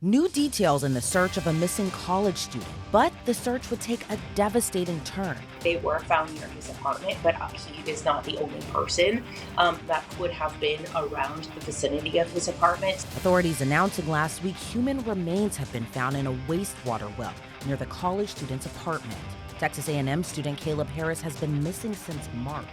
New details in the search of a missing college student, but the search would take a devastating turn. They were found near his apartment, but he is not the only person that could have been around the vicinity of his apartment. Authorities announcing last week human remains have been found in a wastewater well near the college student's apartment. Texas A&M student Caleb Harris has been missing since March.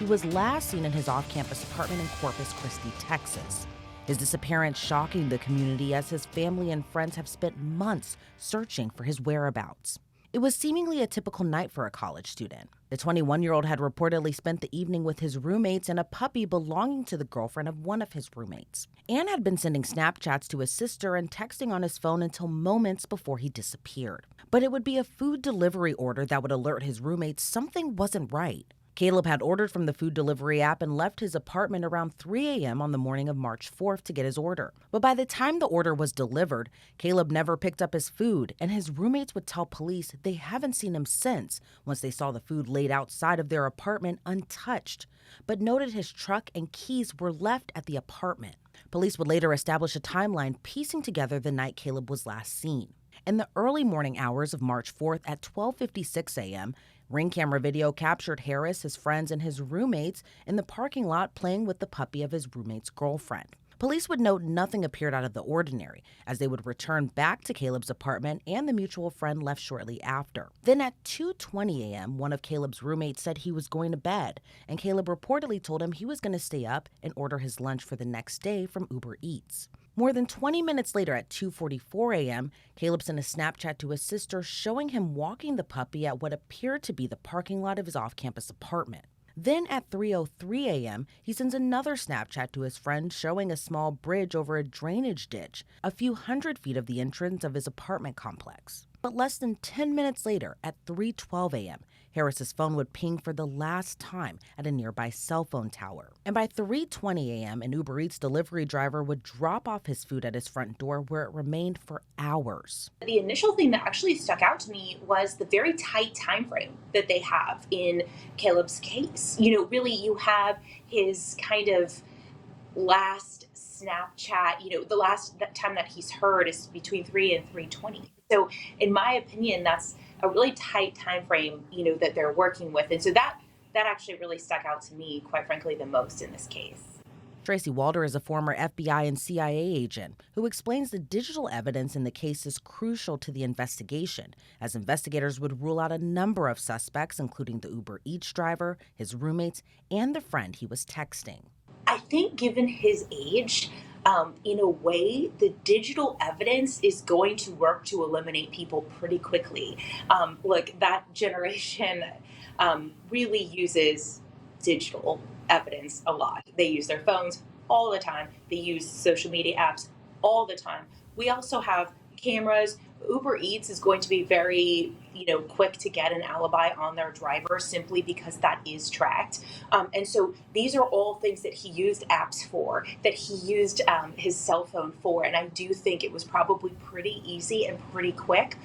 He was last seen in his off-campus apartment in Corpus Christi, Texas. His disappearance shocking the community as his family and friends have spent months searching for his whereabouts. It was seemingly a typical night for a college student. The 21-year-old had reportedly spent the evening with his roommates and a puppy belonging to the girlfriend of one of his roommates. Ann had been sending Snapchats to his sister and texting on his phone until moments before he disappeared. But it would be a food delivery order that would alert his roommates something wasn't right. Caleb had ordered from the food delivery app and left his apartment around 3 a.m. on the morning of March 4th to get his order. But by the time the order was delivered, Caleb never picked up his food, and his roommates would tell police they haven't seen him since once they saw the food laid outside of their apartment untouched, but noted his truck and keys were left at the apartment. Police would later establish a timeline piecing together the night Caleb was last seen. In the early morning hours of March 4th at 12:56 a.m., Ring camera video captured Harris, his friends, and his roommates in the parking lot playing with the puppy of his roommate's girlfriend. Police would note nothing appeared out of the ordinary, as they would return back to Caleb's apartment and the mutual friend left shortly after. Then at 2:20 a.m., one of Caleb's roommates said he was going to bed, and Caleb reportedly told him he was going to stay up and order his lunch for the next day from Uber Eats. More than 20 minutes later at 2:44 a.m., Caleb sent a Snapchat to his sister showing him walking the puppy at what appeared to be the parking lot of his off-campus apartment. Then at 3:03 a.m., he sends another Snapchat to his friend showing a small bridge over a drainage ditch a few hundred feet of the entrance of his apartment complex. But less than 10 minutes later, at 3:12 a.m., Harris's phone would ping for the last time at a nearby cell phone tower. And by 3:20 a.m., an Uber Eats delivery driver would drop off his food at his front door where it remained for hours. The initial thing that actually stuck out to me was the very tight time frame that they have in Caleb's case. Really you have his kind of last Snapchat, the last time that he's heard is between 3 and 3:20. So in my opinion, that's a really tight time frame, that they're working with. And so that actually really stuck out to me, quite frankly, the most in this case. Tracy Walder is a former FBI and CIA agent who explains the digital evidence in the case is crucial to the investigation, as investigators would rule out a number of suspects, including the Uber Eats driver, his roommates, and the friend he was texting. I think given his age, in a way, the digital evidence is going to work to eliminate people pretty quickly. Look, that generation really uses digital evidence a lot. They use their phones all the time. They use social media apps all the time. We also have cameras. Uber Eats is going to be very, quick to get an alibi on their driver simply because that is tracked. And so these are all things that he used apps for, that he used his cell phone for. And I do think it was probably pretty easy and pretty quick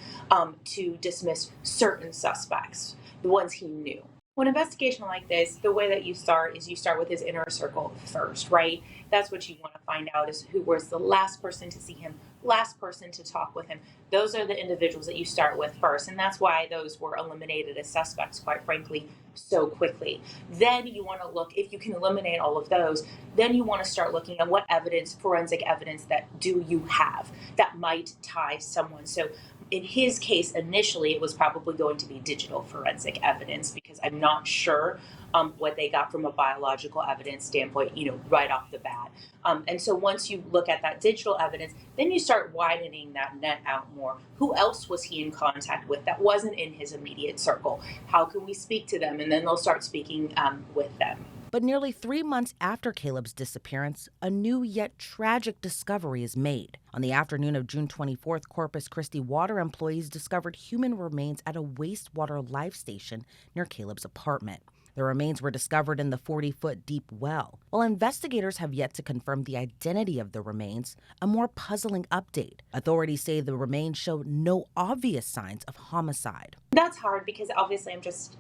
to dismiss certain suspects, the ones he knew. When an investigation like this, the way that you start is you start with his inner circle first, right? That's what you want to find out is who was the last person to see him, last person to talk with him. Those are the individuals that you start with first. And that's why those were eliminated as suspects, quite frankly, so quickly. Then you want to look, if you can eliminate all of those, then you want to start looking at what evidence, forensic evidence, that do you have that might tie someone. So in his case, initially, it was probably going to be digital forensic evidence because I'm not sure what they got from a biological evidence standpoint, right off the bat. And so once you look at that digital evidence, then you start widening that net out more. Who else was he in contact with that wasn't in his immediate circle? How can we speak to them? And then they'll start speaking with them. But nearly 3 months after Caleb's disappearance, a new yet tragic discovery is made. On the afternoon of June 24th, Corpus Christi water employees discovered human remains at a wastewater life station near Caleb's apartment. The remains were discovered in the 40-foot deep well. While investigators have yet to confirm the identity of the remains, a more puzzling update. Authorities say the remains show no obvious signs of homicide. That's hard because obviously I'm just,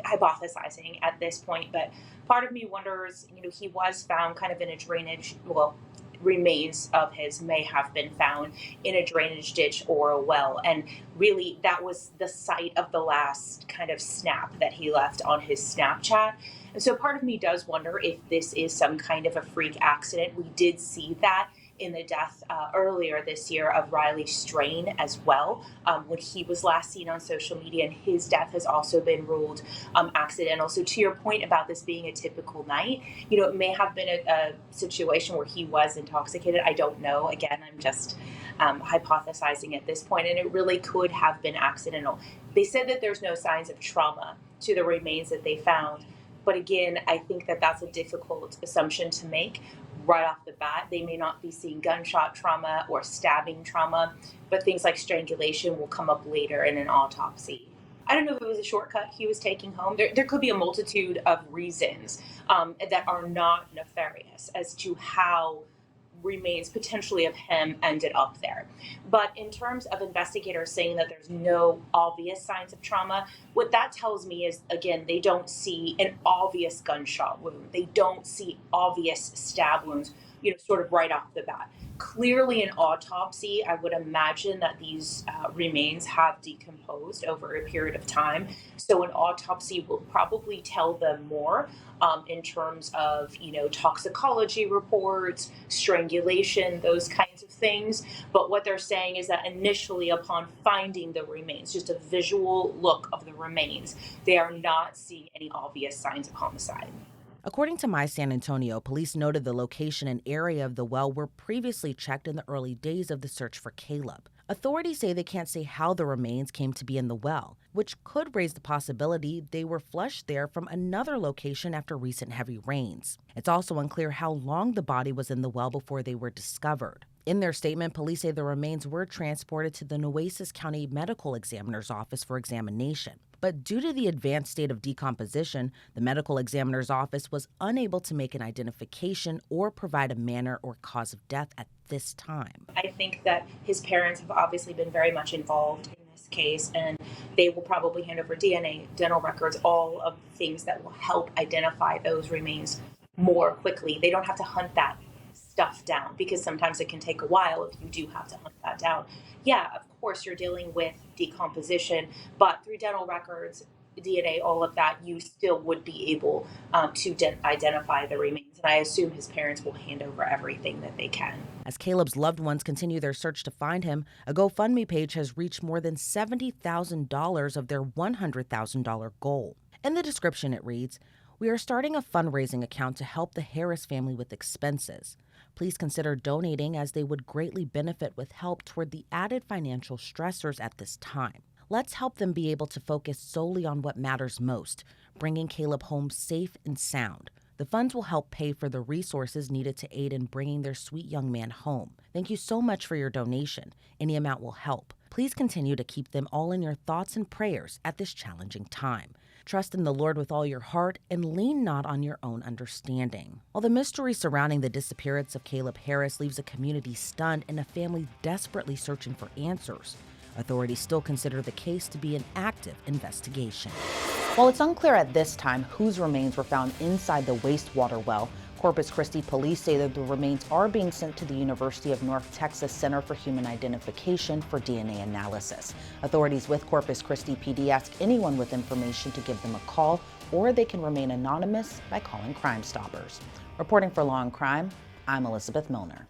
hypothesizing at this point, but part of me wonders, he was found kind of in a drainage, well, remains of his may have been found in a drainage ditch or a well. And really, that was the site of the last kind of snap that he left on his Snapchat. And so part of me does wonder if this is some kind of a freak accident. We did see that in the death earlier this year of Riley Strain as well, when he was last seen on social media, and his death has also been ruled accidental. So to your point about this being a typical night, it may have been a situation where he was intoxicated. I don't know. Again, I'm just hypothesizing at this point, and it really could have been accidental. They said that there's no signs of trauma to the remains that they found. But again, I think that that's a difficult assumption to make right off the bat. They may not be seeing gunshot trauma or stabbing trauma, but things like strangulation will come up later in an autopsy. I don't know if it was a shortcut he was taking home. There could be a multitude of reasons that are not nefarious as to how remains potentially of him ended up there. But in terms of investigators saying that there's no obvious signs of trauma, what that tells me is, again, they don't see an obvious gunshot wound. They don't see obvious stab wounds, sort of right off the bat. Clearly, an autopsy, I would imagine that these remains have decomposed over a period of time. So an autopsy will probably tell them more in terms of, toxicology reports, strangulation, those kinds of things. But what they're saying is that initially, upon finding the remains, just a visual look of the remains, they are not seeing any obvious signs of homicide. According to My San Antonio, police noted the location and area of the well were previously checked in the early days of the search for Caleb. Authorities say they can't say how the remains came to be in the well, which could raise the possibility they were flushed there from another location after recent heavy rains. It's also unclear how long the body was in the well before they were discovered. In their statement, police say the remains were transported to the Nueces County Medical Examiner's office for examination. But due to the advanced state of decomposition, the medical examiner's office was unable to make an identification or provide a manner or cause of death at this time. I think that his parents have obviously been very much involved in this case, and they will probably hand over DNA, dental records, all of the things that will help identify those remains more quickly. They don't have to hunt that stuff down, because sometimes it can take a while if you do have to hunt that down. Yeah, of course, you're dealing with decomposition, but through dental records, DNA, all of that, you still would be able to identify the remains. And I assume his parents will hand over everything that they can. As Caleb's loved ones continue their search to find him, a GoFundMe page has reached more than $70,000 of their $100,000 goal. In the description, it reads, "We are starting a fundraising account to help the Harris family with expenses. Please consider donating, as they would greatly benefit with help toward the added financial stressors at this time. Let's help them be able to focus solely on what matters most, bringing Caleb home safe and sound. The funds will help pay for the resources needed to aid in bringing their sweet young man home. Thank you so much for your donation. Any amount will help. Please continue to keep them all in your thoughts and prayers at this challenging time. Trust in the Lord with all your heart and lean not on your own understanding." While the mystery surrounding the disappearance of Caleb Harris leaves a community stunned and a family desperately searching for answers, authorities still consider the case to be an active investigation. While it's unclear at this time whose remains were found inside the wastewater well, Corpus Christi police say that the remains are being sent to the University of North Texas Center for Human Identification for DNA analysis. Authorities with Corpus Christi PD ask anyone with information to give them a call, or they can remain anonymous by calling Crime Stoppers. Reporting for Law&Crime, I'm Elizabeth Milner.